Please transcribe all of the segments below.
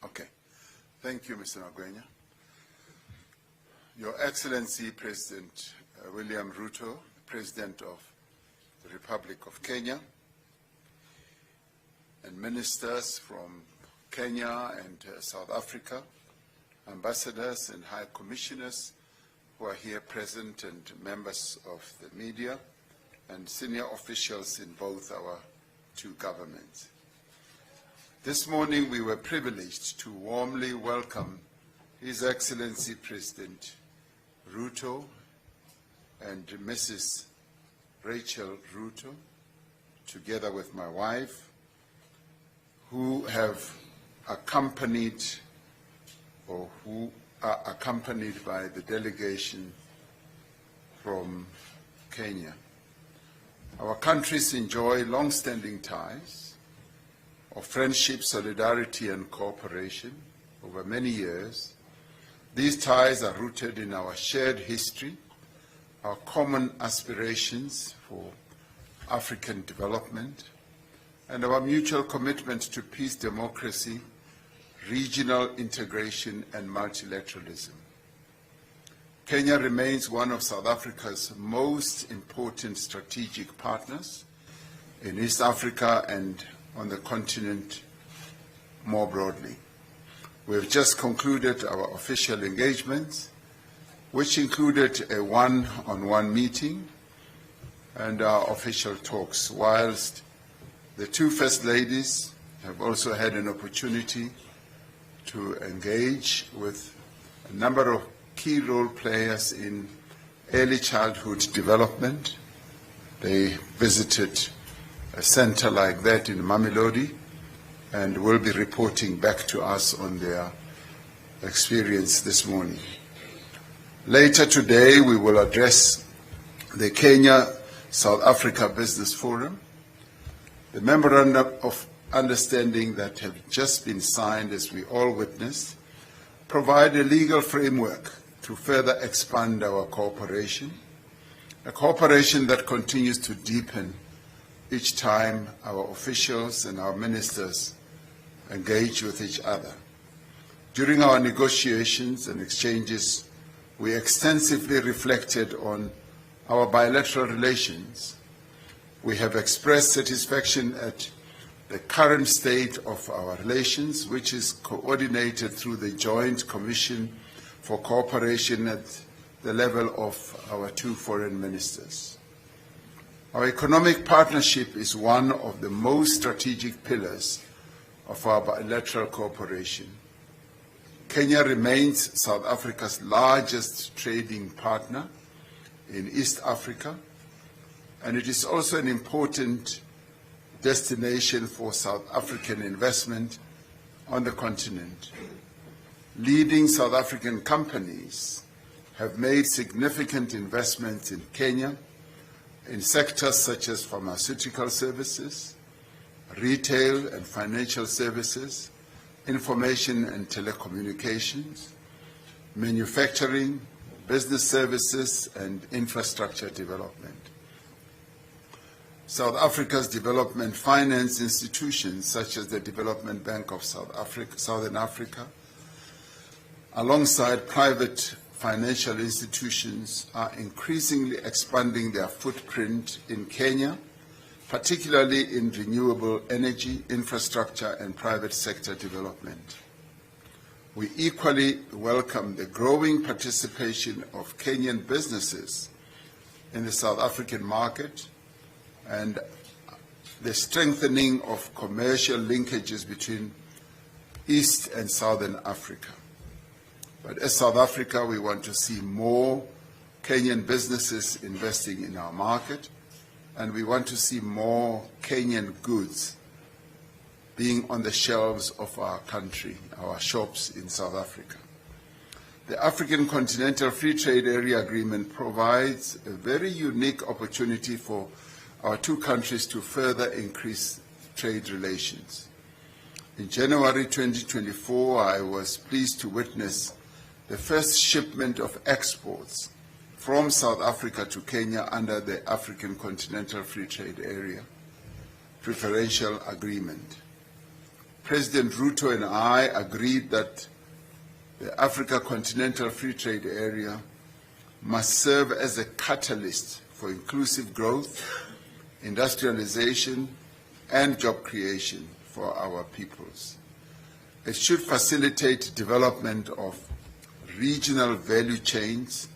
Okay. Thank you, Mr. Magwenya. Your Excellency, President William Ruto, President of the Republic of Kenya, and ministers from Kenya and South Africa, ambassadors and high commissioners who are here present, and members of the media, and senior officials in both our two governments. This morning we were privileged to warmly welcome His Excellency President Ruto and Mrs. Rachel Ruto, together with my wife, who have accompanied or who are accompanied by the delegation from Kenya. Our countries enjoy long-standing ties of friendship, solidarity, and cooperation over many years. These ties are rooted in our shared history, our common aspirations for African development, and our mutual commitment to peace, democracy, regional integration, and multilateralism. Kenya remains one of South Africa's most important strategic partners in East Africa and on the continent more broadly. We have just concluded our official engagements, which included a one-on-one meeting and our official talks, whilst the two First Ladies have also had an opportunity to engage with a number of key role players in early childhood development. They visited a center like that in Mamelodi and will be reporting back to us on their experience this morning. Later today, we will address the Kenya-South Africa Business Forum. The memorandum of understanding that have just been signed, as we all witnessed, provide a legal framework to further expand our cooperation, a cooperation that continues to deepen each time our officials and our ministers engage with each other. During our negotiations and exchanges, we extensively reflected on our bilateral relations. We have expressed satisfaction at the current state of our relations, which is coordinated through the Joint Commission for Cooperation at the level of our two foreign ministers. Our economic partnership is one of the most strategic pillars of our bilateral cooperation. Kenya remains South Africa's largest trading partner in East Africa, and it is also an important destination for South African investment on the continent. Leading South African companies have made significant investments in Kenya in sectors such as pharmaceutical services, retail and financial services, information and telecommunications, manufacturing, business services, and infrastructure development. South Africa's development finance institutions, such as the Development Bank of Southern Africa, alongside private financial institutions, are increasingly expanding their footprint in Kenya, particularly in renewable energy, infrastructure, and private sector development. We equally welcome the growing participation of Kenyan businesses in the South African market and the strengthening of commercial linkages between East and Southern Africa. But as South Africa, we want to see more Kenyan businesses investing in our market, and we want to see more Kenyan goods being on the shelves of our country, our shops in South Africa. The African Continental Free Trade Area Agreement provides a very unique opportunity for our two countries to further increase trade relations. In January 2024, I was pleased to witness the first shipment of exports from South Africa to Kenya under the African Continental Free Trade Area Preferential Agreement. President Ruto and I agreed that the Africa Continental Free Trade Area must serve as a catalyst for inclusive growth, industrialization, and job creation for our peoples. It should facilitate development of regional value chains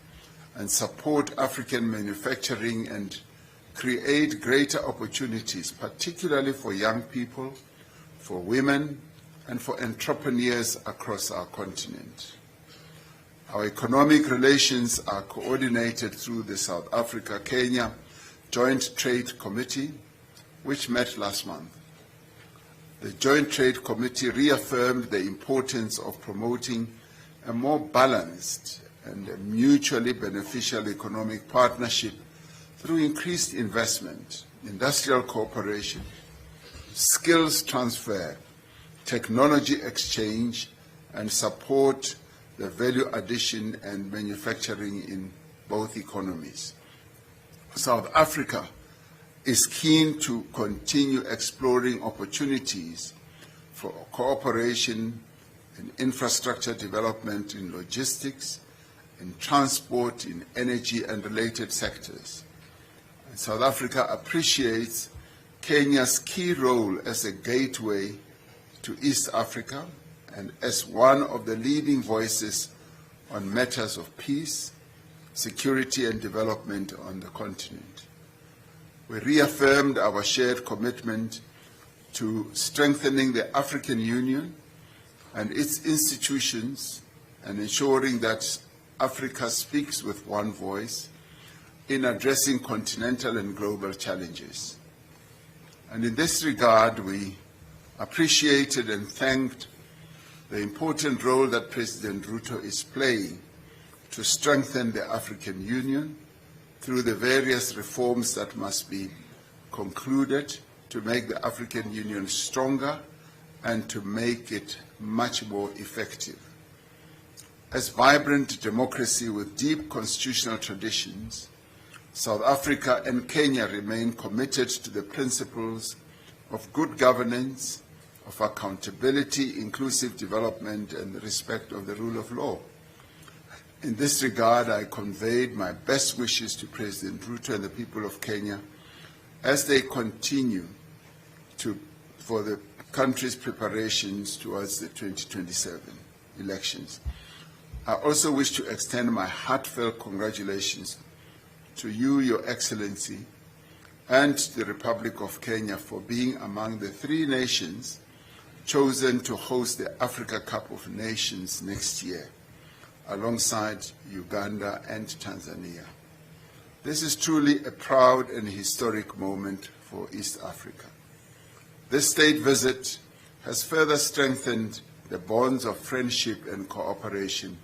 and support African manufacturing and create greater opportunities, particularly for young people, for women, and for entrepreneurs across our continent. Our economic relations are coordinated through the South Africa-Kenya Joint Trade Committee, which met last month. The Joint Trade Committee reaffirmed the importance of promoting a more balanced and a mutually beneficial economic partnership through increased investment, industrial cooperation, skills transfer, technology exchange, and support the value addition and manufacturing in both economies. South Africa is keen to continue exploring opportunities for cooperation in infrastructure development in logistics, in transport, in energy and related sectors. And South Africa appreciates Kenya's key role as a gateway to East Africa and as one of the leading voices on matters of peace, security and development on the continent. We reaffirmed our shared commitment to strengthening the African Union and its institutions and ensuring that Africa speaks with one voice in addressing continental and global challenges. And in this regard, we appreciated and thanked the important role that President Ruto is playing to strengthen the African Union through the various reforms that must be concluded to make the African Union stronger and to make it much more effective. As vibrant democracy with deep constitutional traditions, South Africa and Kenya remain committed to the principles of good governance, of accountability, inclusive development, and the respect of the rule of law. In this regard, I conveyed my best wishes to President Ruto and the people of Kenya as they continue for the country's preparations towards the 2027 elections. I also wish to extend my heartfelt congratulations to you, Your Excellency, and the Republic of Kenya for being among the 3 nations chosen to host the Africa Cup of Nations next year, alongside Uganda and Tanzania. This is truly a proud and historic moment for East Africa. This state visit has further strengthened the bonds of friendship and cooperation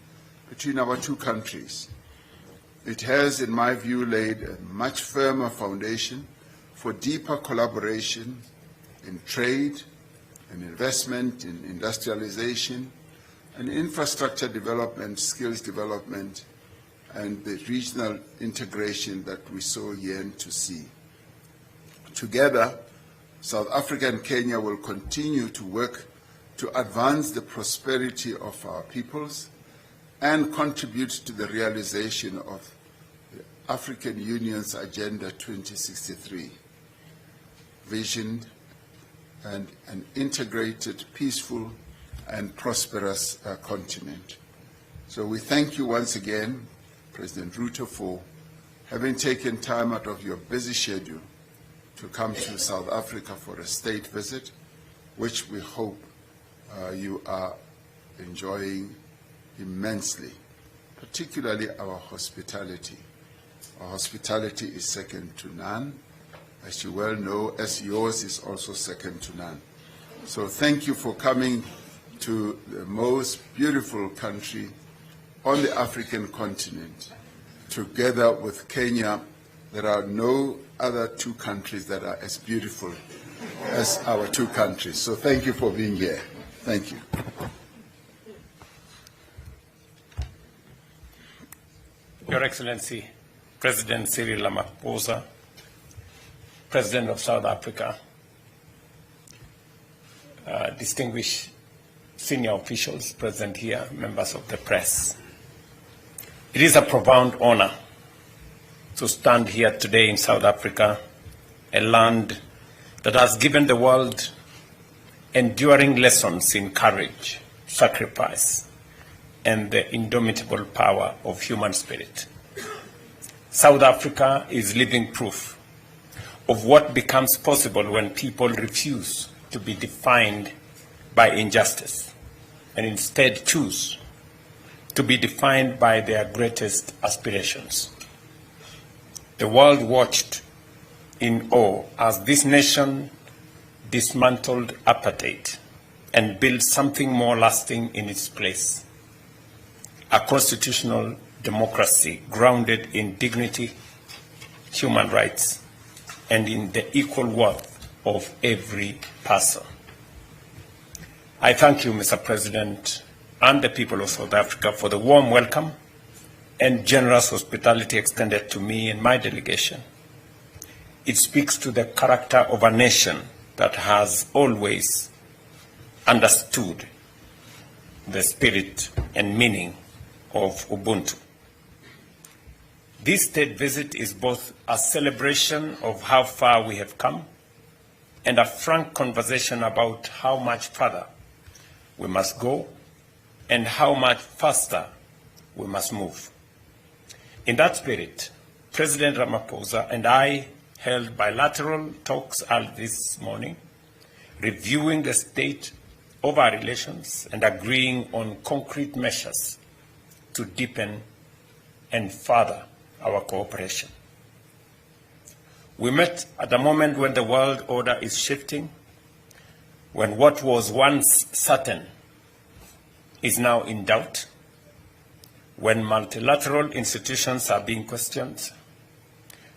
between our 2 countries. It has, in my view, laid a much firmer foundation for deeper collaboration in trade, in investment, in industrialization, and infrastructure development, skills development, and the regional integration that we so yearn to see. Together, South Africa and Kenya will continue to work to advance the prosperity of our peoples and contribute to the realization of the African Union's Agenda 2063 vision and an integrated, peaceful, and prosperous continent. So we thank you once again, President Ruto, for having taken time out of your busy schedule to come to South Africa for a state visit, which we hope you are enjoying immensely, particularly our hospitality. Our hospitality is second to none, as you well know, as yours is also second to none. So thank you for coming to the most beautiful country on the African continent. Together with Kenya, there are no other 2 countries that are as beautiful as our 2 countries. So thank you for being here. Thank you. Your Excellency, President Cyril Ramaphosa, President of South Africa, distinguished senior officials present here, members of the press. It is a profound honor to stand here today in South Africa, a land that has given the world enduring lessons in courage, sacrifice, and the indomitable power of human spirit. South Africa is living proof of what becomes possible when people refuse to be defined by injustice and instead choose to be defined by their greatest aspirations. The world watched in awe as this nation dismantled apartheid and built something more lasting in its place. A constitutional democracy grounded in dignity, human rights, and in the equal worth of every person. I thank you, Mr. President, and the people of South Africa for the warm welcome and generous hospitality extended to me and my delegation. It speaks to the character of a nation that has always understood the spirit and meaning of Ubuntu. This state visit is both a celebration of how far we have come and a frank conversation about how much further we must go and how much faster we must move. In that spirit, President Ramaphosa and I held bilateral talks this morning, reviewing the state of our relations and agreeing on concrete measures to deepen and further our cooperation. We met at a moment when the world order is shifting, when what was once certain is now in doubt, when multilateral institutions are being questioned,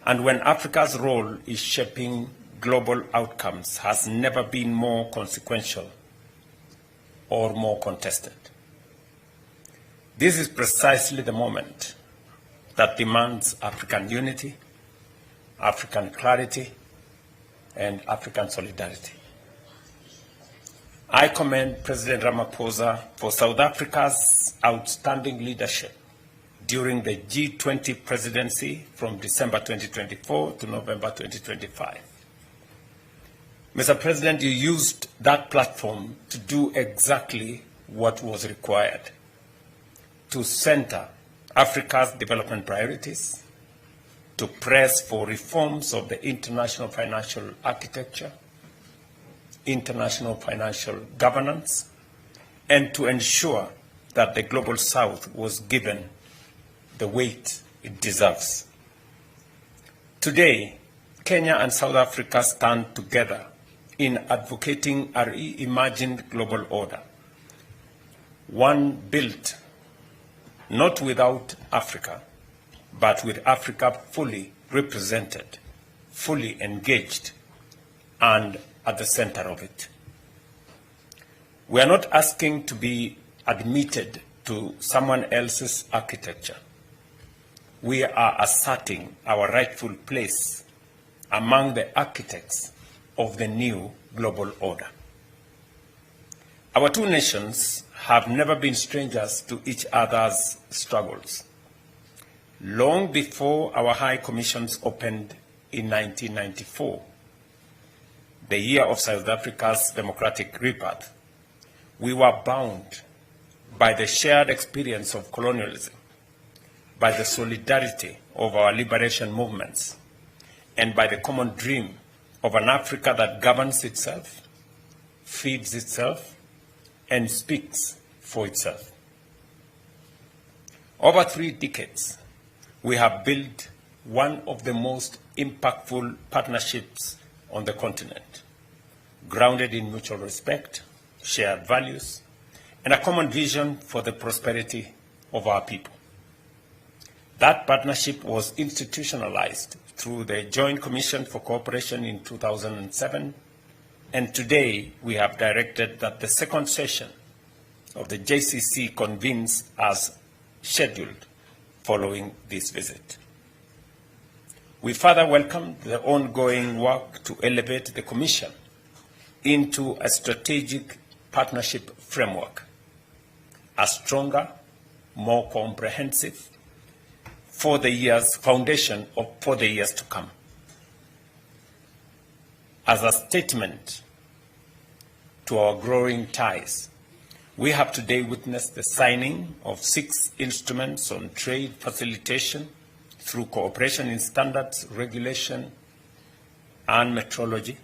and when Africa's role is shaping global outcomes has never been more consequential or more contested. This is precisely the moment that demands African unity, African clarity, and African solidarity. I commend President Ramaphosa for South Africa's outstanding leadership during the G20 presidency from December 2024 to November 2025. Mr. President, you used that platform to do exactly what was required: to center Africa's development priorities, to press for reforms of the international financial architecture, international financial governance, and to ensure that the Global South was given the weight it deserves. Today, Kenya and South Africa stand together in advocating a reimagined global order, one built not without Africa, but with Africa fully represented, fully engaged, and at the center of it. We are not asking to be admitted to someone else's architecture. We are asserting our rightful place among the architects of the new global order. Our two nations have never been strangers to each other's struggles. Long before our High Commissions opened in 1994, the year of South Africa's democratic rebirth, we were bound by the shared experience of colonialism, by the solidarity of our liberation movements, and by the common dream of an Africa that governs itself, feeds itself, and speaks for itself. Over 3 decades, we have built one of the most impactful partnerships on the continent, grounded in mutual respect, shared values, and a common vision for the prosperity of our people. That partnership was institutionalized through the Joint Commission for Cooperation in 2007, and today we have directed that the second session of the JCC convenes as scheduled following this visit. We further welcome the ongoing work to elevate the Commission into a strategic partnership framework, a stronger, more comprehensive for the years to come. As a statement to our growing ties, we have today witnessed the signing of 6 instruments on trade facilitation through cooperation in standards, regulation, and metrology,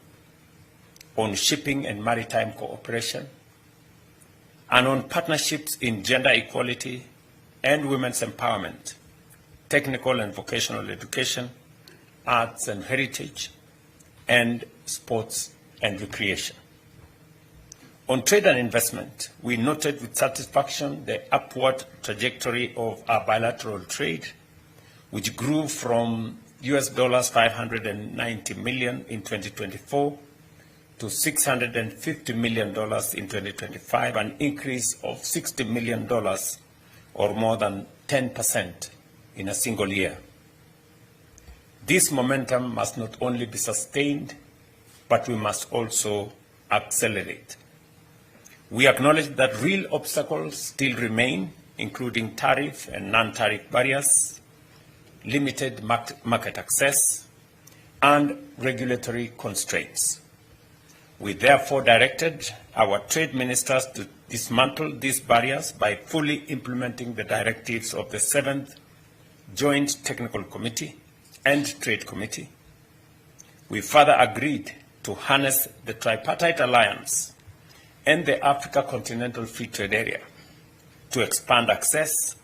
on shipping and maritime cooperation, and on partnerships in gender equality and women's empowerment, technical and vocational education, arts and heritage, and sports and recreation. On trade and investment, we noted with satisfaction the upward trajectory of our bilateral trade, which grew from US $590 million in 2024 to $650 million in 2025, an increase of $60 million or more than 10% in a single year. This momentum must not only be sustained, but we must also accelerate. We acknowledge that real obstacles still remain, including tariff and non-tariff barriers, limited market access, and regulatory constraints. We therefore directed our trade ministers to dismantle these barriers by fully implementing the directives of the 7th Joint Technical Committee and Trade Committee. We further agreed to harness the Tripartite Alliance and the Africa Continental Free Trade Area to expand access,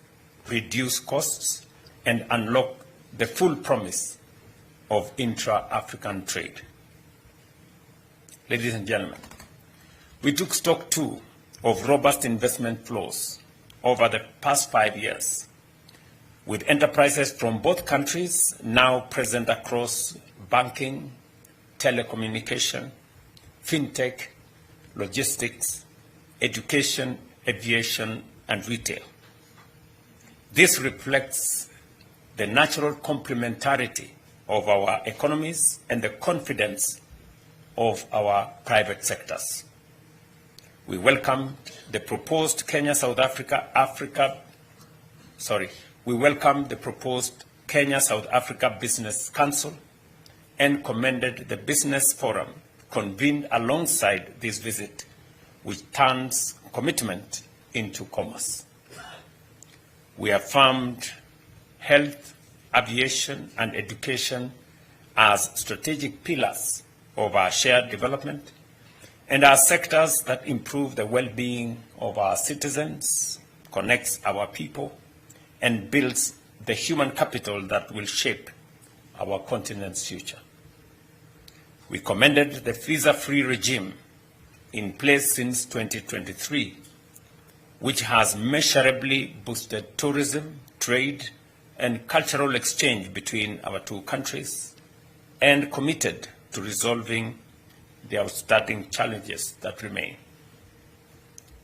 reduce costs, and unlock the full promise of intra-African trade. Ladies and gentlemen, we took stock too of robust investment flows over the past 5 years, with enterprises from both countries now present across banking, telecommunication, fintech, logistics, education, aviation, and retail. This reflects the natural complementarity of our economies and the confidence of our private sectors. We welcome the proposed Kenya-South Africa Business Council and commended the business forum convened alongside this visit, which turns commitment into commerce. We affirmed health, aviation, and education as strategic pillars of our shared development and as sectors that improve the well-being of our citizens, connects our people, and builds the human capital that will shape our continent's future. We commended the visa-free regime in place since 2023, which has measurably boosted tourism, trade, and cultural exchange between our two countries, and committed to resolving the outstanding challenges that remain.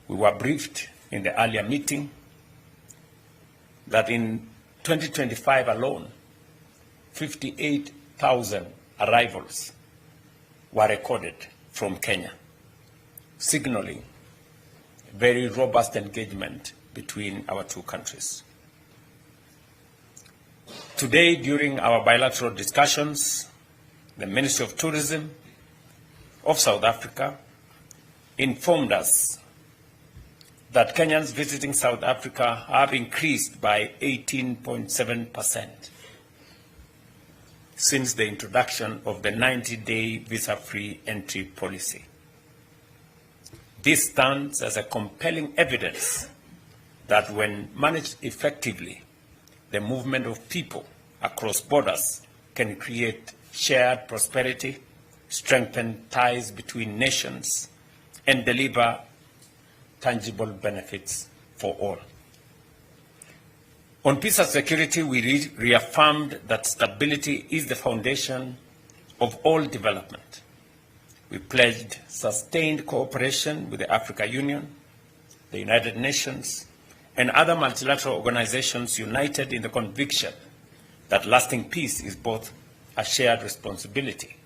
We were briefed in the earlier meeting that in 2025 alone, 58,000 arrivals were recorded from Kenya, signaling very robust engagement between our two countries. Today, during our bilateral discussions, the Ministry of Tourism of South Africa informed us that Kenyans visiting South Africa have increased by 18.7% since the introduction of the 90-day visa-free entry policy. This stands as a compelling evidence that when managed effectively, the movement of people across borders can create shared prosperity, strengthen ties between nations, and deliver tangible benefits for all. On peace and security, we reaffirmed that stability is the foundation of all development. We pledged sustained cooperation with the African Union, the United Nations, and other multilateral organizations united in the conviction that lasting peace is both a shared responsibility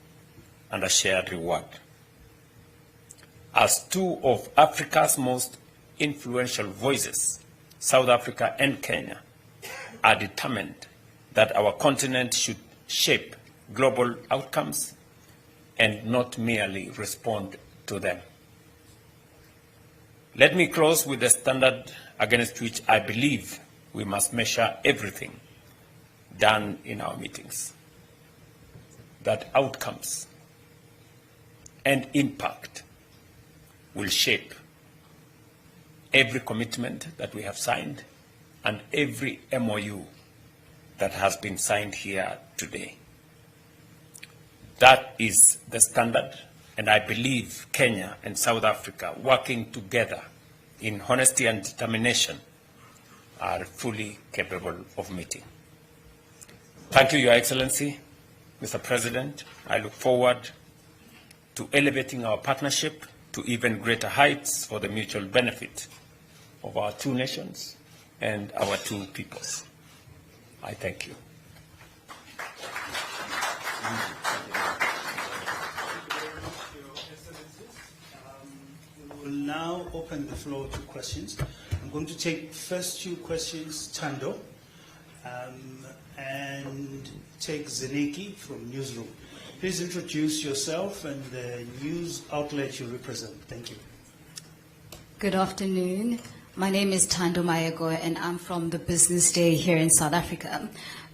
and a shared reward. as two of Africa's most influential voices, South Africa and Kenya, are determined that our continent should shape global outcomes and not merely respond to them. Let me close with the standard against which I believe we must measure everything done in our meetings, that outcomes and impact will shape every commitment that we have signed and every MOU that has been signed here today. That is the standard, and I believe Kenya and South Africa, working together in honesty and determination, are fully capable of meeting. Thank you, Your Excellency, Mr. President. I look forward to elevating our partnership to even greater heights for the mutual benefit of our two nations and our two peoples. I thank you. We will now open the floor to questions. I'm going to take first two questions, Tando, and take Zeneki from Newsroom. Please introduce yourself and the news outlet you represent. Thank you. Good afternoon. My name is Tando Mayago, and I'm from the Business Day here in South Africa.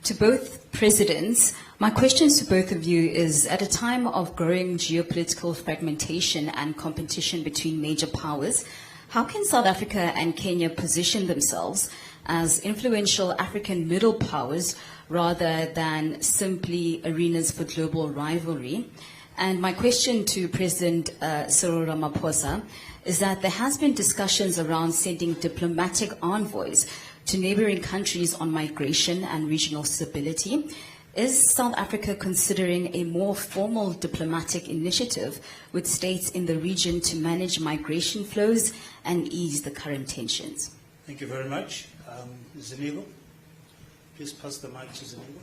To both presidents, my questions to both of you is, at a time of growing geopolitical fragmentation and competition between major powers, how can South Africa and Kenya position themselves as influential African middle powers rather than simply arenas for global rivalry? And my question to President Cyril Ramaphosa is that there has been discussions around sending diplomatic envoys to neighboring countries on migration and regional stability. Is South Africa considering a more formal diplomatic initiative with states in the region to manage migration flows and ease the current tensions? Thank you very much. Zanigo, please pass the mic to Zanigo.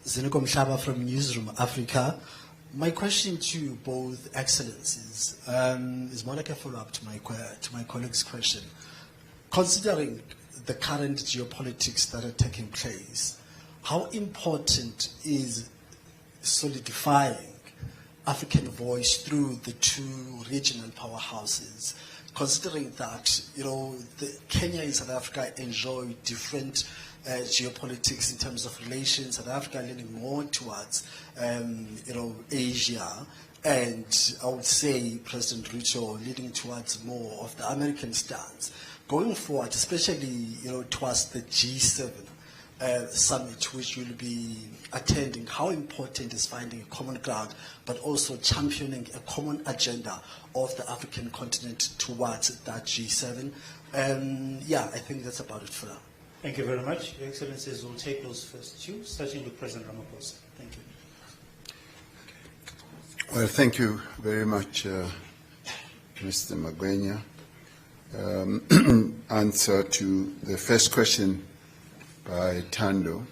Zinigo Mhlaba from Newsroom Africa. My question to both excellencies is more like a follow-up to my colleague's question. Considering the current geopolitics that are taking place, how important is solidifying African voice through the two regional powerhouses? Considering that, Kenya and South Africa enjoy different geopolitics in terms of relations. South Africa leaning more towards, Asia, and I would say President Ruto leading towards more of the American stance. Going forward, especially, towards the G7 summit, which you'll be attending, how important is finding a common ground, but also championing a common agenda of the African continent towards that G7? I think that's about it for now. Thank you very much. Your Excellencies, will take those first two, starting with President Ramaphosa. Thank you. Well, thank you very much, Mr. Magwenya. Answer to the first question by Tando.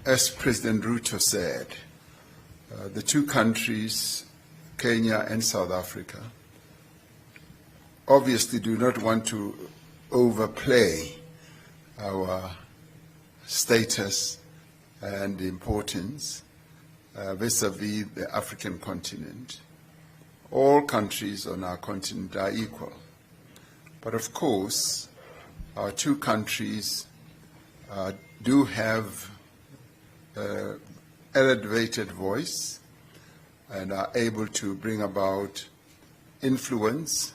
As President Ruto said, the two countries, Kenya and South Africa, obviously do not want to overplay our status and importance vis-à-vis the African continent. All countries on our continent are equal. But of course, our two countries do have an elevated voice and are able to bring about influence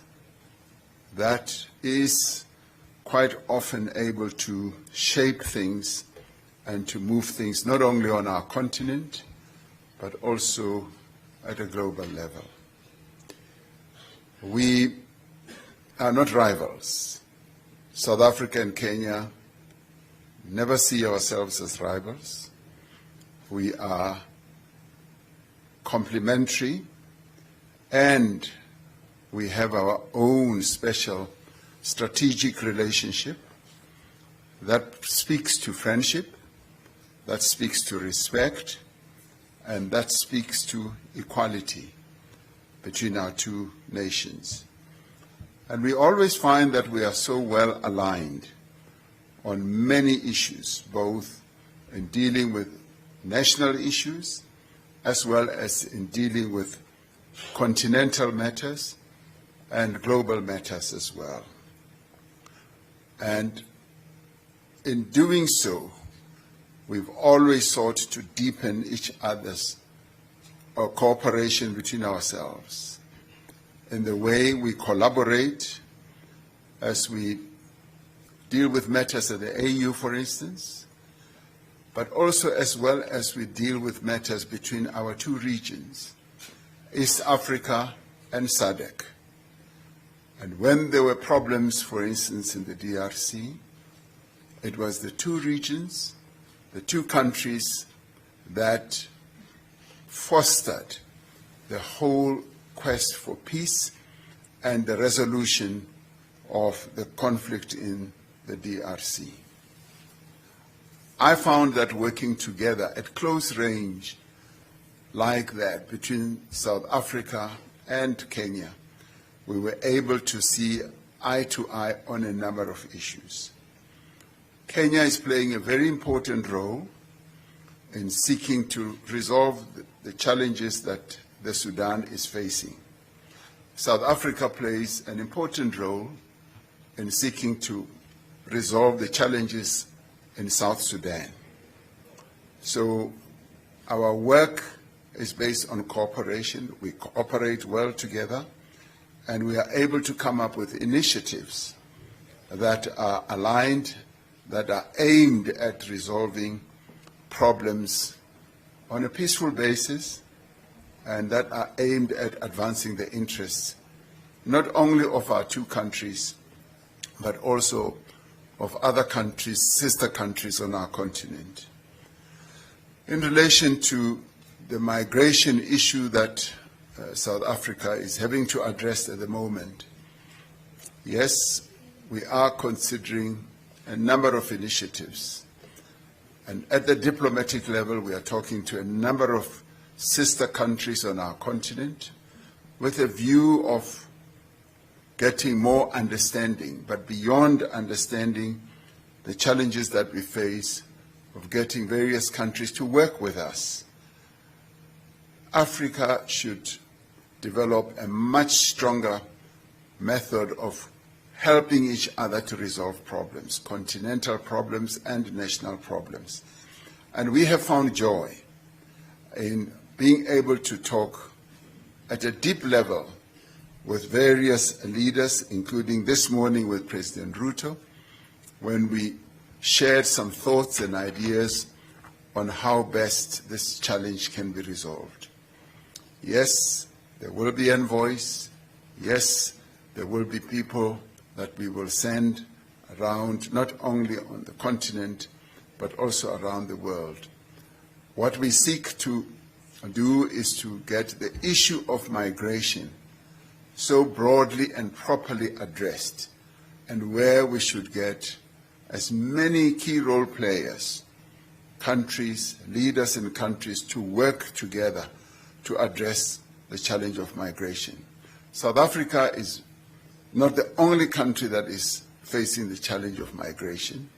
that is quite often able to shape things and to move things not only on our continent, but also at a global level. We are not rivals. South Africa and Kenya never see ourselves as rivals. We are complementary, and we have our own special strategic relationship that speaks to friendship, that speaks to respect, and that speaks to equality between our two nations. And we always find that we are so well aligned on many issues, both in dealing with national issues as well as in dealing with continental matters and global matters as well. And in doing so, we've always sought to deepen each other's cooperation between ourselves in the way we collaborate as we deal with matters at the AU, for instance, but also as well as we deal with matters between our two regions, East Africa and SADC. And when there were problems, for instance, in the DRC, it was the two regions, the two countries that fostered the whole quest for peace and the resolution of the conflict in the DRC. I found that working together at close range like that between South Africa and Kenya, we were able to see eye to eye on a number of issues. Kenya is playing a very important role in seeking to resolve the challenges that the Sudan is facing. South Africa plays an important role in seeking to resolve the challenges in South Sudan. So our work is based on cooperation. We cooperate well together, and we are able to come up with initiatives that are aligned, that are aimed at resolving problems on a peaceful basis, and that are aimed at advancing the interests not only of our two countries, but also of other countries, sister countries on our continent. In relation to the migration issue that South Africa is having to address at the moment, yes, we are considering a number of initiatives. And at the diplomatic level, we are talking to a number of sister countries on our continent with a view of getting more understanding, but beyond understanding the challenges that we face of getting various countries to work with us. Africa should develop a much stronger method of helping each other to resolve problems, continental problems and national problems. And we have found joy in being able to talk at a deep level with various leaders, including this morning with President Ruto, when we shared some thoughts and ideas on how best this challenge can be resolved. Yes, there will be envoys. Yes, there will be people that we will send around, not only on the continent, but also around the world. What we seek to do is to get the issue of migration so broadly and properly addressed, and where we should get as many key role players, countries, leaders in countries, to work together to address the challenge of migration. South Africa is not the only country that is facing the challenge of migration,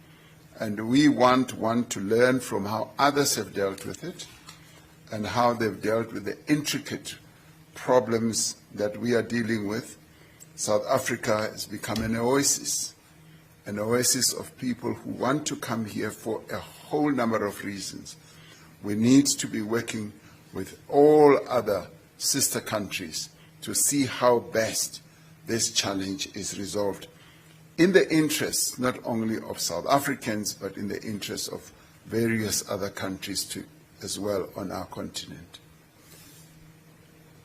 and we want to learn from how others have dealt with it and how they've dealt with the intricate problems that we are dealing with. South Africa has become an oasis of people who want to come here for a whole number of reasons. We need to be working with all other sister countries to see how best this challenge is resolved in the interests not only of South Africans, but in the interests of various other countries too, as well on our continent.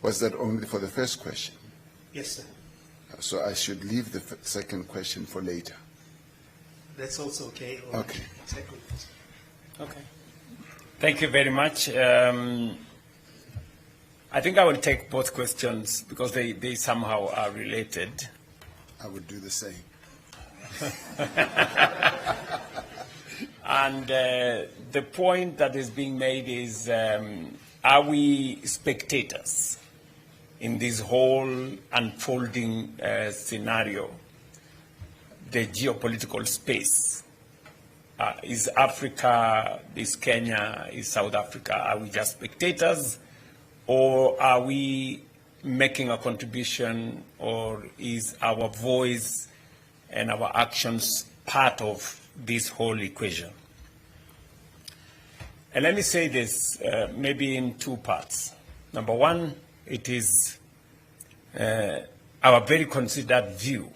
Was that only for the first question? Yes, sir. So I should leave the second question for later. That's also okay. Okay. Second. Okay. Thank you very much. I think I will take both questions because they somehow are related. I would do the same. And the point that is being made is, are we spectators in this whole unfolding scenario, the geopolitical space? Is Africa, is Kenya, is South Africa, are we just spectators, or are we making a contribution, or is our voice and our actions part of this whole equation? And let me say this maybe in two parts. Number one, it is our very considered view,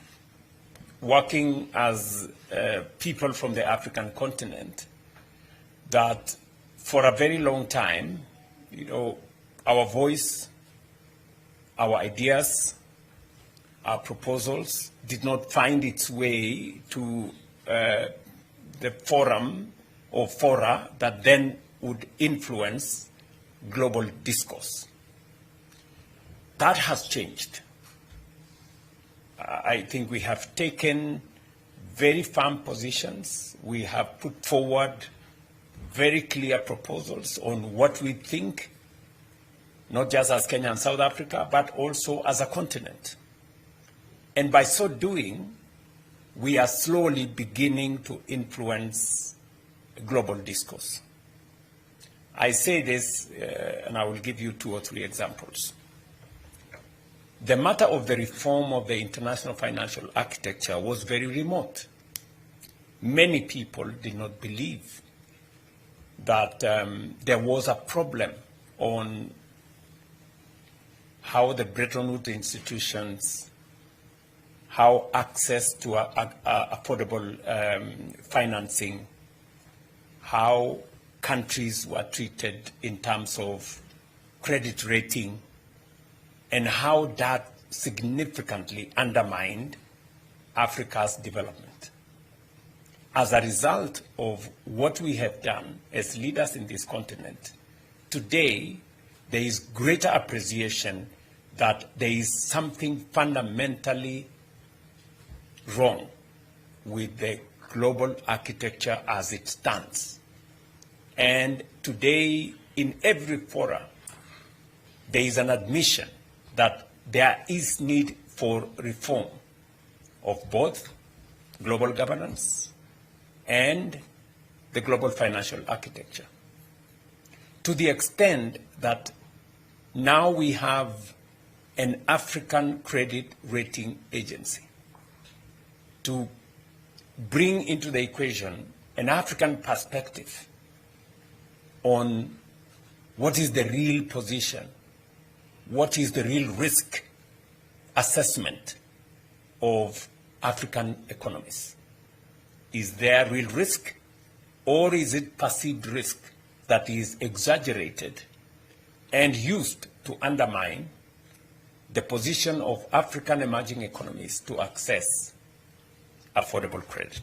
working as people from the African continent, that for a very long time, our voice, our ideas, our proposals did not find its way to the forum or fora that then would influence global discourse. That has changed. I think we have taken very firm positions. We have put forward very clear proposals on what we think, not just as Kenya and South Africa, but also as a continent. And by so doing, we are slowly beginning to influence global discourse. I say this, and I will give you 2 or 3 examples. The matter of the reform of the international financial architecture was very remote. Many people did not believe that there was a problem on how the Bretton Woods institutions, how access to affordable financing, how countries were treated in terms of credit rating, and how that significantly undermined Africa's development. As a result of what we have done as leaders in this continent, today there is greater appreciation that there is something fundamentally wrong with the global architecture as it stands. And today, in every forum, there is an admission that there is need for reform of both global governance and the global financial architecture, to the extent that now we have an African credit rating agency to bring into the equation an African perspective on what is the real position, what is the real risk assessment of African economies. Is there real risk, or is it perceived risk that is exaggerated and used to undermine the position of African emerging economies to access affordable credit?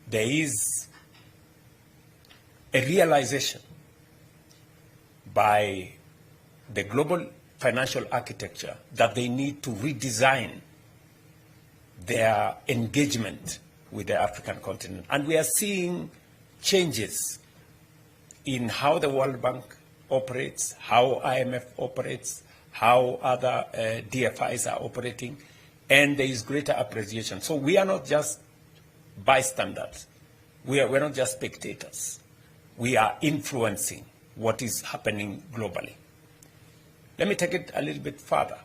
There is a realization by the global financial architecture that they need to redesign their engagement with the African continent. And we are seeing changes in how the World Bank operates, how IMF operates, how other DFIs are operating, and there is greater appreciation. So we are not just bystanders. We're not just spectators. We are influencing what is happening globally. Let me take it a little bit further.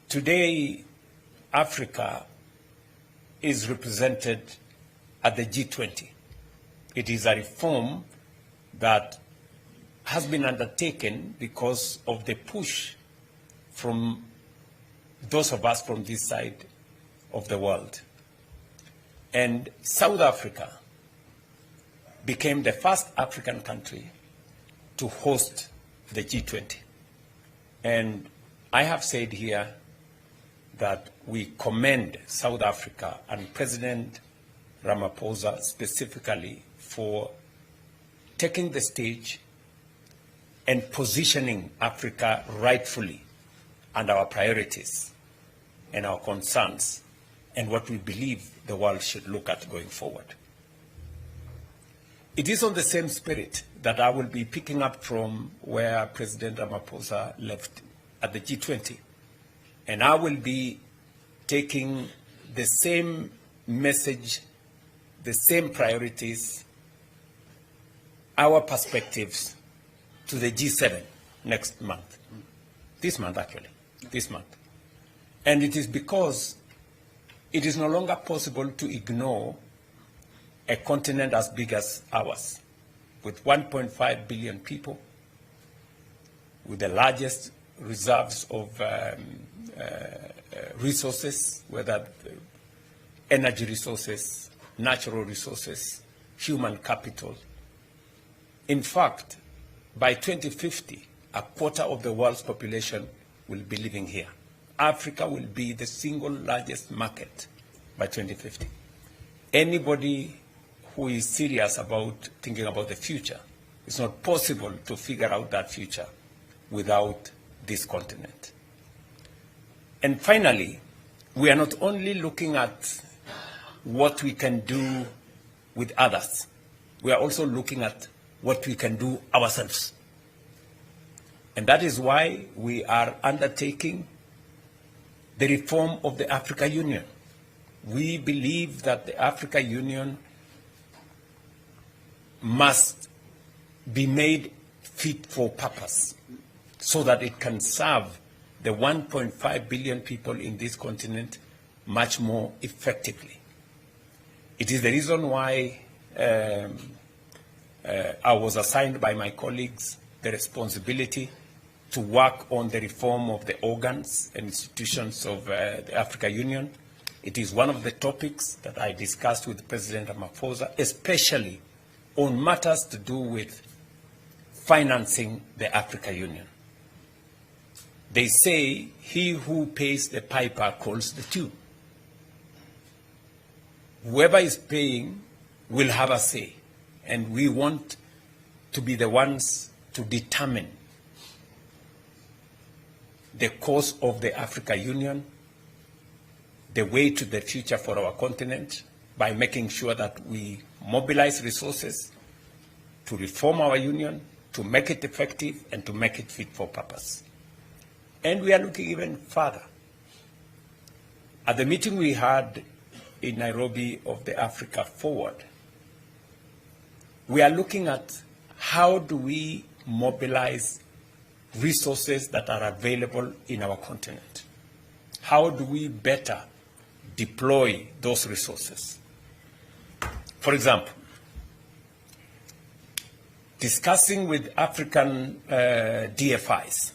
Today, Africa is represented at the G20. It is a reform that has been undertaken because of the push from those of us from this side of the world. And South Africa became the first African country to host the G20. And I have said here that we commend South Africa and President Ramaphosa specifically for taking the stage and positioning Africa rightfully and our priorities and our concerns and what we believe the world should look at going forward. It is on the same spirit that I will be picking up from where President Ramaphosa left at the G20. And I will be taking the same message, the same priorities, our perspectives to the G7 next month. This month, actually, this month. And it is because it is no longer possible to ignore a continent as big as ours, with 1.5 billion people, with the largest reserves of resources, whether energy resources, natural resources, human capital. In fact, by 2050, a quarter of the world's population will be living here. Africa will be the single largest market by 2050. Anybody who is serious about thinking about the future, it's not possible to figure out that future without this continent. And finally, we are not only looking at what we can do with others, we are also looking at what we can do ourselves. And that is why we are undertaking the reform of the Africa Union. We believe that the Africa Union must be made fit for purpose so that it can serve the 1.5 billion people in this continent much more effectively. It is the reason why I was assigned by my colleagues the responsibility to work on the reform of the organs and institutions of the Africa Union. It is one of the topics that I discussed with President Ramaphosa, especially on matters to do with financing the Africa Union. They say, he who pays the piper calls the tune. Whoever is paying will have a say, and we want to be the ones to determine the course of the Africa Union, the way to the future for our continent, by making sure that we mobilize resources to reform our union, to make it effective, and to make it fit for purpose. And we are looking even further. At the meeting we had in Nairobi of the Africa Forward, we are looking at how do we mobilize resources that are available in our continent. How do we better deploy those resources? For example, discussing with African DFIs,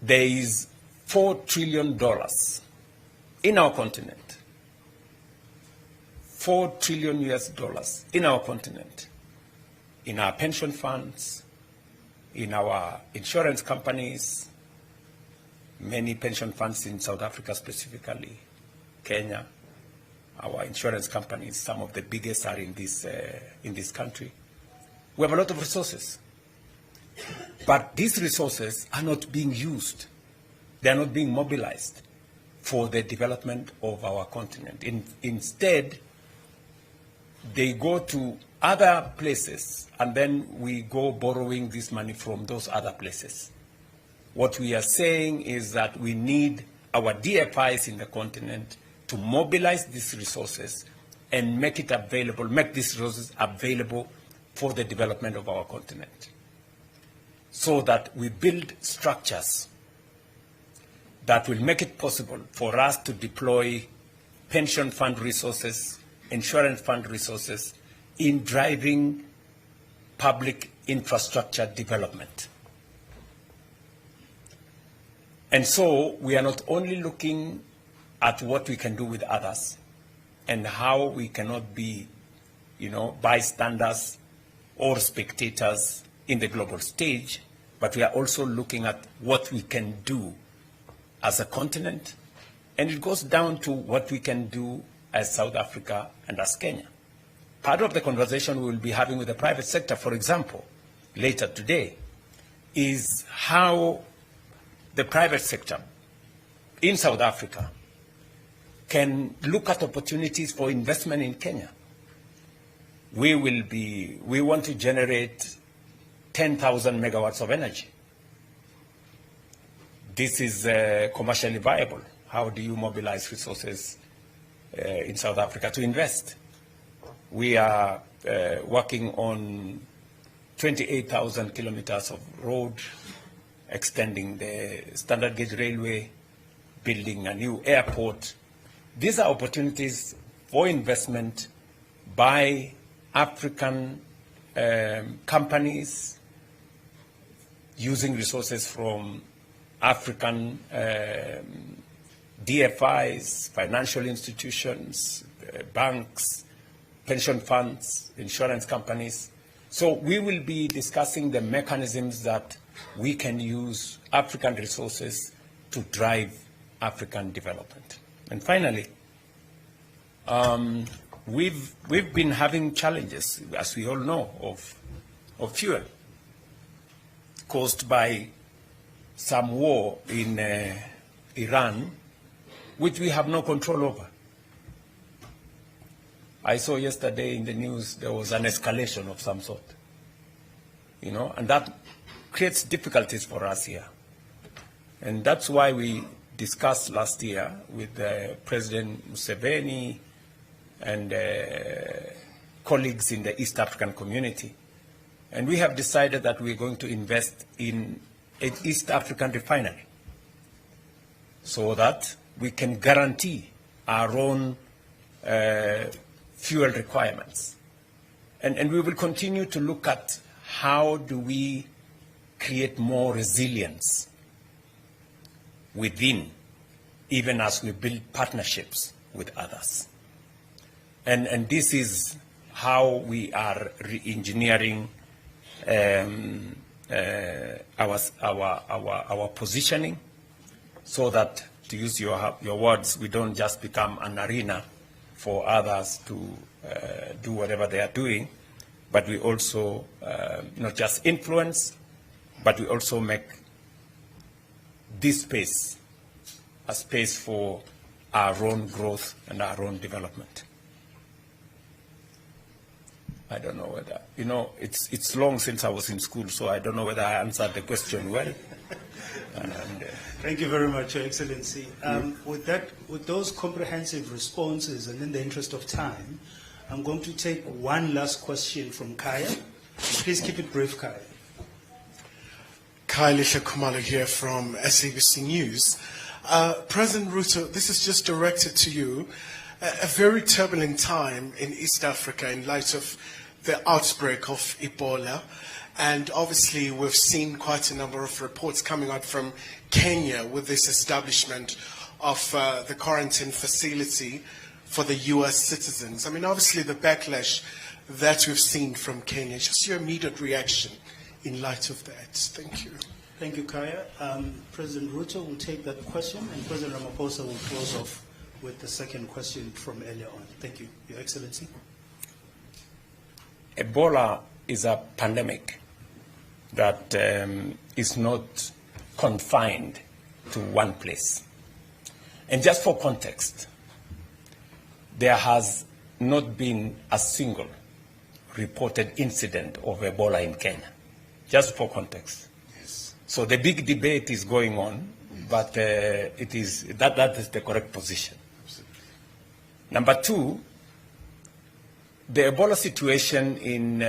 there is $4 trillion in our continent. $4 trillion US in our continent, in our pension funds, in our insurance companies, many pension funds in South Africa specifically, Kenya, our insurance companies, some of the biggest are in this country. We have a lot of resources. But these resources are not being used. They are not being mobilized for the development of our continent. Instead, they go to other places, and then we go borrowing this money from those other places. What we are saying is that we need our DFIs in the continent to mobilize these resources and make it available, make these resources available for the development of our continent, so that we build structures that will make it possible for us to deploy pension fund resources, insurance fund resources in driving public infrastructure development. And so we are not only looking at what we can do with others and how we cannot be, bystanders or spectators in the global stage, but we are also looking at what we can do as a continent. And it goes down to what we can do as South Africa and as Kenya. Part of the conversation we will be having with the private sector, for example, later today, is how the private sector in South Africa can look at opportunities for investment in Kenya. We want to generate 10,000 megawatts of energy. This is commercially viable. How do you mobilize resources in South Africa to invest? We are working on 28,000 kilometers of road, extending the standard gauge railway, building a new airport. These are opportunities for investment by African companies using resources from African DFIs, financial institutions, banks, pension funds, insurance companies. So we will be discussing the mechanisms that we can use African resources to drive African development. And finally, we've been having challenges, as we all know, of fuel caused by some war in Iran, which we have no control over. I saw yesterday in the news there was an escalation of some sort, and that creates difficulties for us here. And that's why we discussed last year with President Museveni and colleagues in the East African community. And we have decided that we're going to invest in an East African refinery so that we can guarantee our own fuel requirements. And we will continue to look at how do we create more resilience within, even as we build partnerships with others. And this is how we are re-engineering our positioning, so that, to use your words, we don't just become an arena for others to do whatever they are doing, but we also not just influence, but we also make this space a space for our own growth and our own development. I don't know whether, it's long since I was in school, so I don't know whether I answered the question well. Thank you very much, Your Excellency. With those comprehensive responses, and in the interest of time, I'm going to take one last question from Kaya. Please keep it brief, Kaya. Kaya Kumalo here from SABC News. President Ruto, this is just directed to you. A very turbulent time in East Africa in light of the outbreak of Ebola. And obviously, we've seen quite a number of reports coming out from Kenya with this establishment of the quarantine facility for the U.S. citizens. I mean, obviously, the backlash that we've seen from Kenya, just your immediate reaction in light of that. Thank you. Thank you, Kaya. President Ruto will take that question, and President Ramaphosa will close off with the second question from earlier on. Thank you, Your Excellency. Ebola is a pandemic that is not confined to one place. And just for context, there has not been a single reported incident of Ebola in Kenya. Just for context. Yes. So the big debate is going on, but that is the correct position. Absolutely. Number two, the Ebola situation in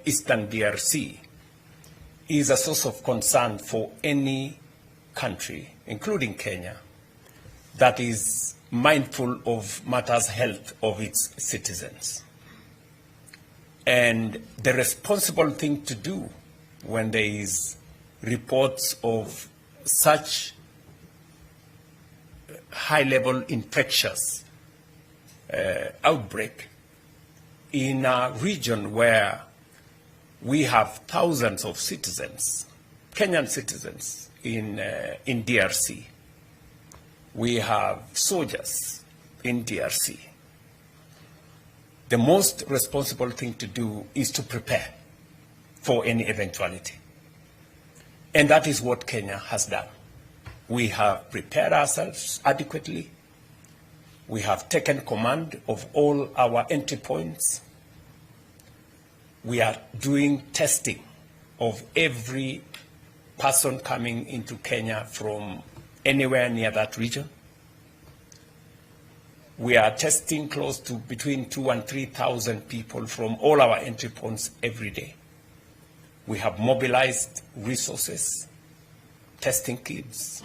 Eastern DRC is a source of concern for any country, including Kenya, that is mindful of matters health of its citizens. And the responsible thing to do when there is reports of such high-level infectious outbreak in a region where we have thousands of citizens, Kenyan citizens in DRC. We have soldiers in DRC. The most responsible thing to do is to prepare for any eventuality. And that is what Kenya has done. We have prepared ourselves adequately. We have taken command of all our entry points. We are doing testing of every person coming into Kenya from anywhere near that region. We are testing close to between 2,000 and 3,000 people from all our entry points every day. We have mobilized resources, testing kits,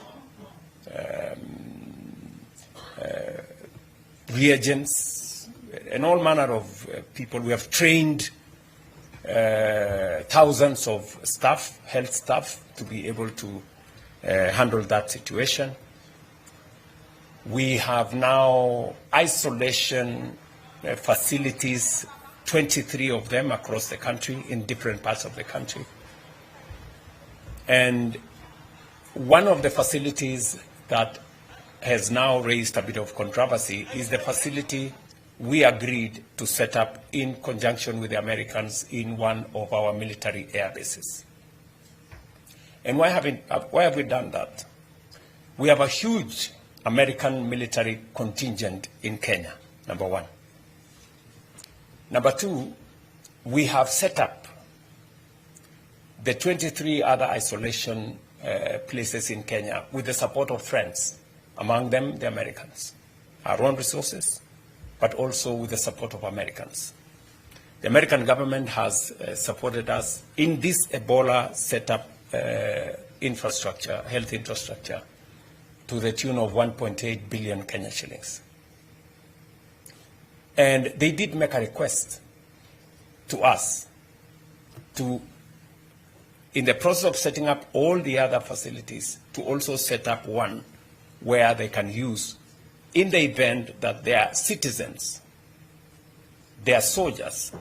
reagents, and all manner of people. We have trained thousands of staff, health staff, to be able to handle that situation. We have now isolation facilities, 23 of them across the country, in different parts of the country. And one of the facilities that has now raised a bit of controversy is the facility we agreed to set up in conjunction with the Americans in one of our military air bases. And why have we done that? We have a huge American military contingent in Kenya, number one. Number two, we have set up the 23 other isolation places in Kenya with the support of friends, among them the Americans, our own resources, but also with the support of Americans. The American government has supported us in this Ebola setup infrastructure, health infrastructure, to the tune of 1.8 billion Kenya shillings. And they did make a request to us to, in the process of setting up all the other facilities, to also set up one where they can use in the event that their citizens, their soldiers,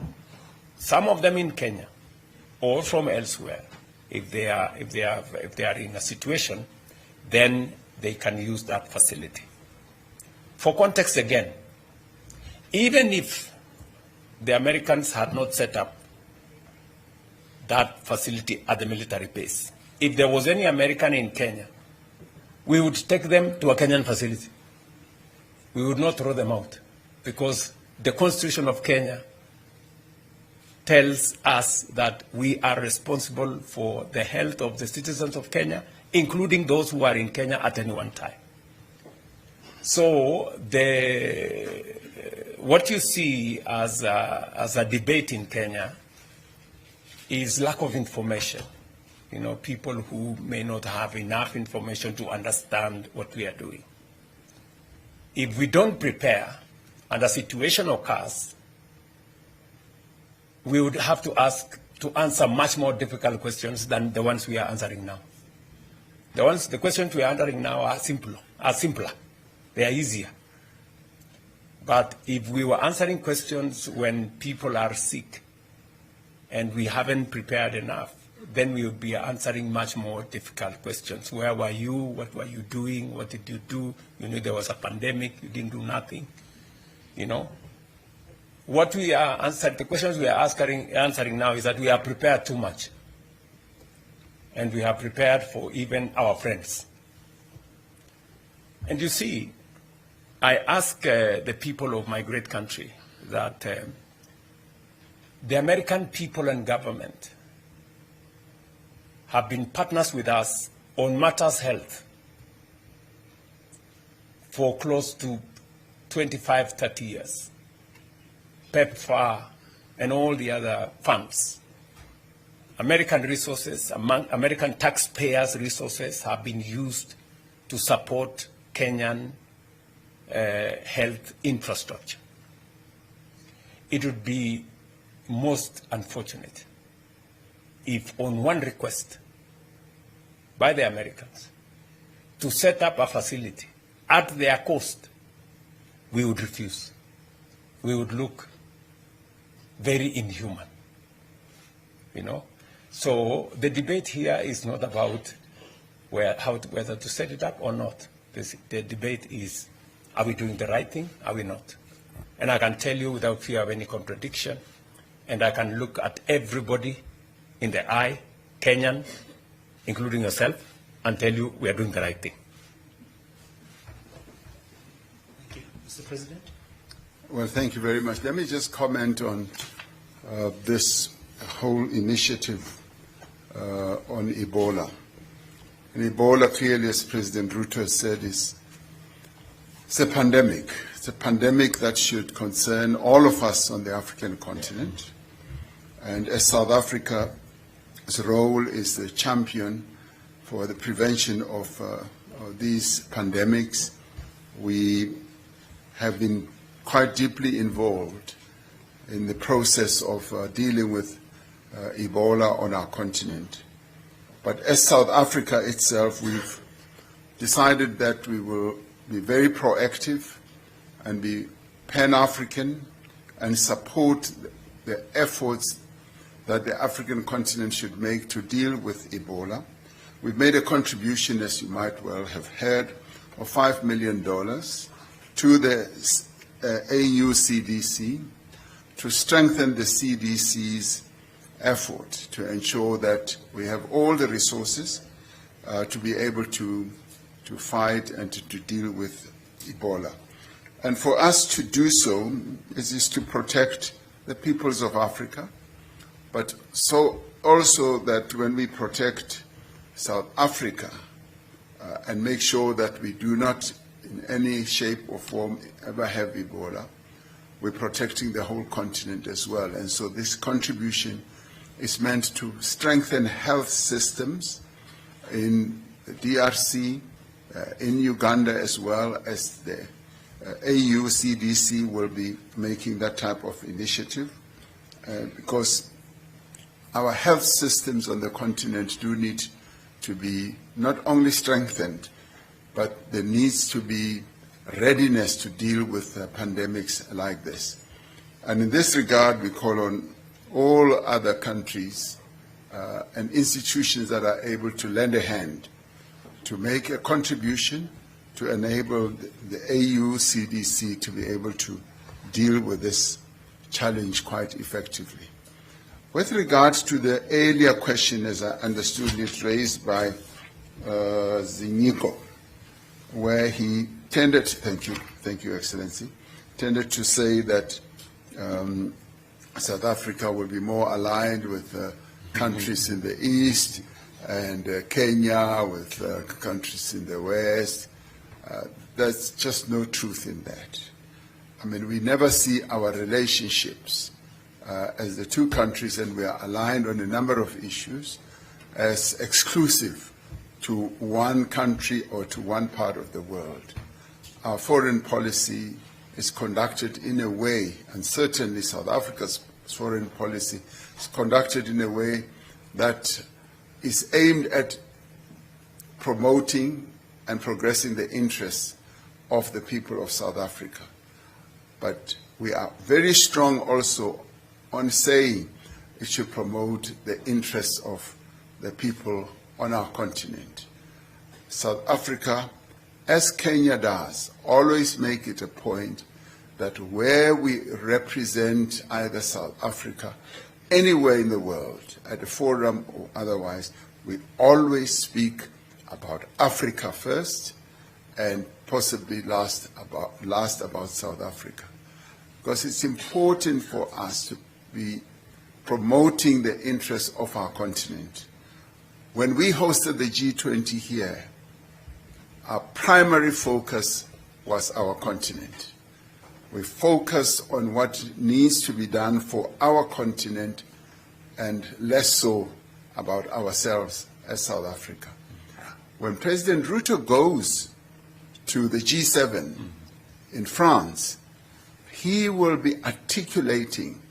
some of them in Kenya or from elsewhere, if they are in a situation, then they can use that facility. For context again, even if the Americans had not set up that facility at the military base, if there was any American in Kenya, we would take them to a Kenyan facility. We would not throw them out, because the Constitution of Kenya tells us that we are responsible for the health of the citizens of Kenya, including those who are in Kenya at any one time. So what you see as a debate in Kenya is lack of information. You know, people who may not have enough information to understand what we are doing. If we don't prepare and a situation occurs, we would have to answer much more difficult questions than the ones we are answering now. The questions we are answering now are simpler. They are easier. But if we were answering questions when people are sick and we haven't prepared enough, then we would be answering much more difficult questions. Where were you? What were you doing? What did you do? You knew there was a pandemic. You didn't do nothing. You know? What we are answering, the questions we are answering now is that we are prepared too much. And we are prepared for even our friends. And you see, I ask the people of my great country that the American people and government have been partners with us on matters health for close to 25, 30 years. PEPFAR and all the other funds. American resources, American taxpayers' resources have been used to support Kenyan health infrastructure. It would be most unfortunate if on one request by the Americans to set up a facility at their cost, we would refuse. We would look very inhuman, you know. So the debate here is not about whether to set it up or not. The debate is, are we doing the right thing? Are we not? And I can tell you without fear of any contradiction, and I can look at everybody in the eye, Kenyan, including yourself, and tell you we are doing the right thing. Mr. President. Well, thank you very much. Let me just comment on this whole initiative on Ebola. And Ebola, clearly, as President Ruto has said, it's a pandemic. It's a pandemic that should concern all of us on the African continent. And as South Africa's role is the champion for the prevention of these pandemics, we have been quite deeply involved in the process of dealing with Ebola on our continent. But as South Africa itself, we've decided that we will be very proactive and be Pan-African and support the efforts that the African continent should make to deal with Ebola. We've made a contribution, as you might well have heard, of $5 million to the AU CDC to strengthen the CDC's effort to ensure that we have all the resources to be able to fight and to deal with Ebola. And for us to do so is to protect the peoples of Africa, but so also that when we protect South Africa and make sure that we do not in any shape or form ever have Ebola, we're protecting the whole continent as well. And so this contribution is meant to strengthen health systems in the DRC, in Uganda, as well as the AU CDC will be making that type of initiative because our health systems on the continent do need to be not only strengthened, but there needs to be readiness to deal with pandemics like this. And in this regard, we call on all other countries and institutions that are able to lend a hand to make a contribution to enable the AU CDC to be able to deal with this challenge quite effectively. With regards to the earlier question, as I understood it, raised by Zinyiko, where he tended, thank you, Excellency, tended to say that South Africa will be more aligned with countries in the East and Kenya with countries in the West. There's just no truth in that. I mean, we never see our relationships as the two countries, and we are aligned on a number of issues, as exclusive to one country or to one part of the world. Our foreign policy is conducted in a way, and certainly South Africa's foreign policy is conducted in a way that is aimed at promoting and progressing the interests of the people of South Africa. But we are very strong also on saying it should promote the interests of the people on our continent. South Africa, as Kenya does, always make it a point that where we represent either South Africa, anywhere in the world, at a forum or otherwise, we always speak about Africa first and possibly last about South Africa. Because it's important for us to be promoting the interests of our continent. When we hosted the G20 here, our primary focus was our continent. We focused on what needs to be done for our continent and less so about ourselves as South Africa. When President Ruto goes to the G7 in France, he will be articulating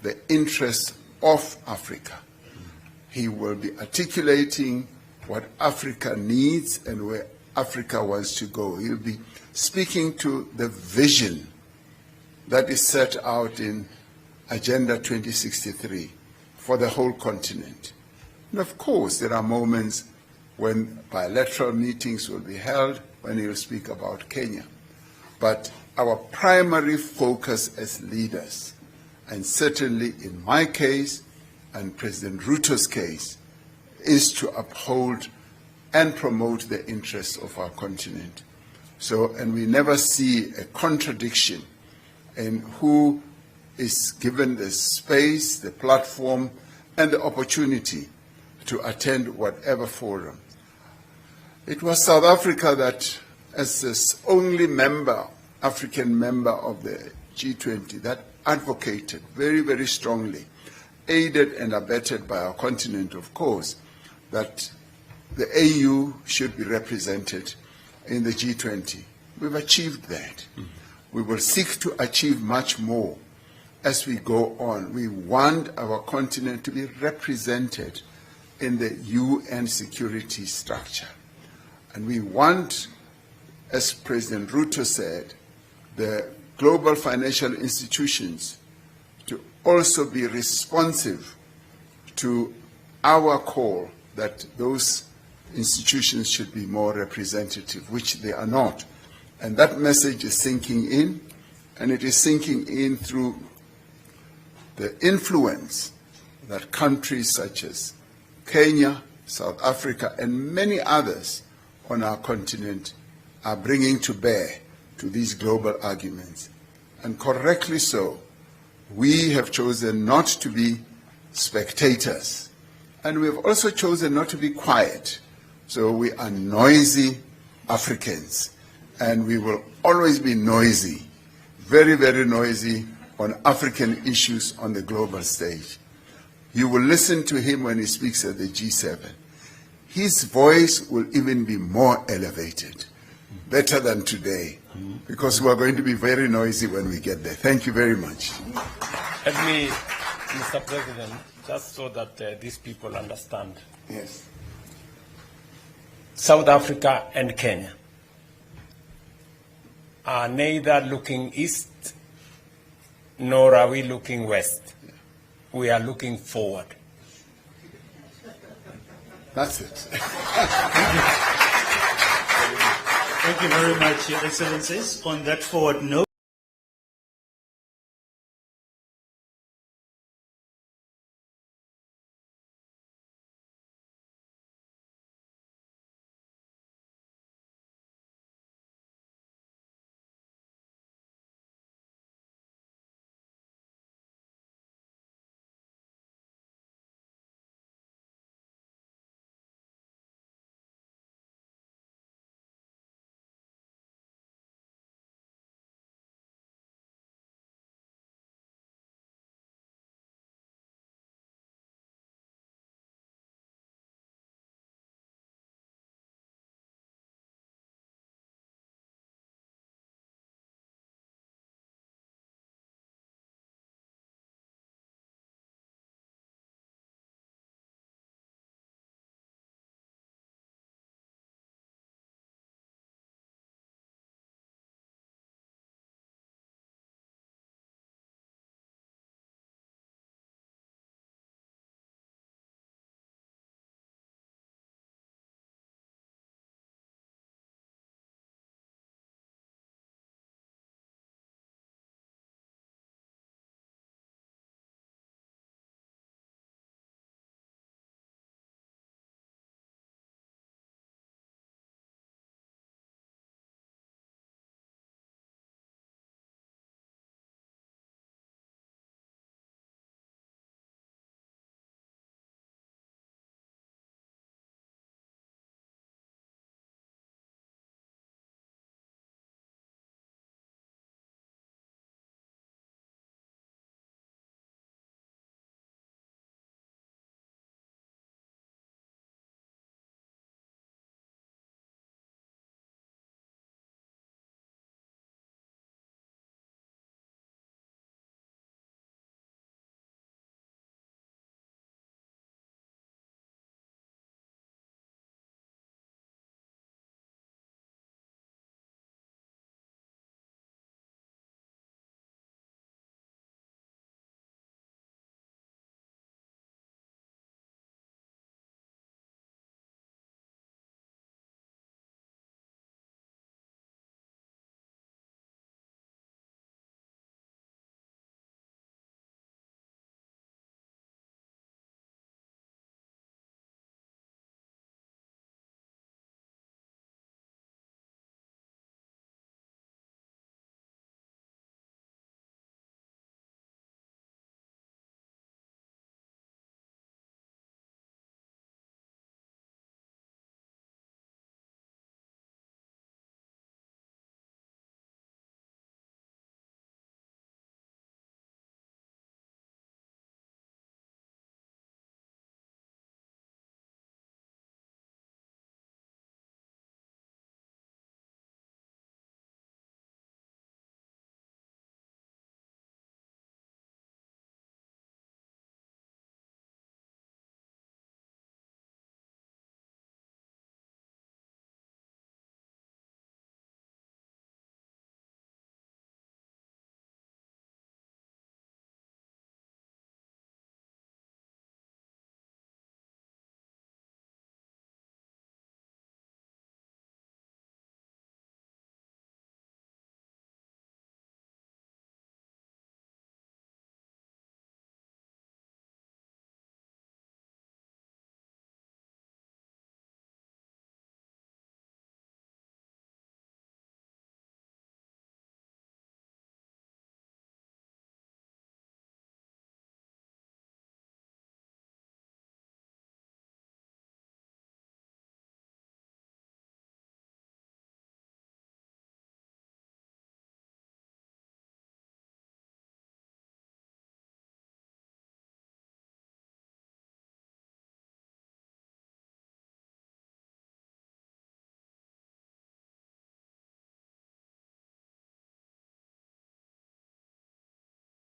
the interests of Africa. He will be articulating what Africa needs and where Africa wants to go. He'll be speaking to the vision that is set out in Agenda 2063 for the whole continent. And of course, there are moments when bilateral meetings will be held, when he'll speak about Kenya. But our primary focus as leaders, and certainly in my case and President Ruto's case, is to uphold and promote the interests of our continent. So, and we never see a contradiction in who is given the space, the platform, and the opportunity to attend whatever forum. It was South Africa that, as this only member, African member of the G20, that advocated very, very strongly, aided and abetted by our continent, of course, that the AU should be represented in the G20. We've achieved that. We will seek to achieve much more as we go on. We want our continent to be represented in the UN security structure. And we want, as President Ruto said, the global financial institutions to also be responsive to our call that those institutions should be more representative, which they are not. And that message is sinking in, and it is sinking in through the influence that countries such as Kenya, South Africa, and many others on our continent are bringing to bear to these global arguments. And correctly so, we have chosen not to be spectators. And we have also chosen not to be quiet. So we are noisy Africans, and we will always be noisy, very, very noisy on African issues on the global stage. You will listen to him when he speaks at the G7. His voice will even be more elevated, better than today, because we are going to be very noisy when we get there. Thank you very much. Let me, Mr. President, just so that these people understand. Yes. South Africa and Kenya are neither looking east nor are we looking west. We are looking forward. That's it. Thank you very much, Your Excellencies. On that forward note,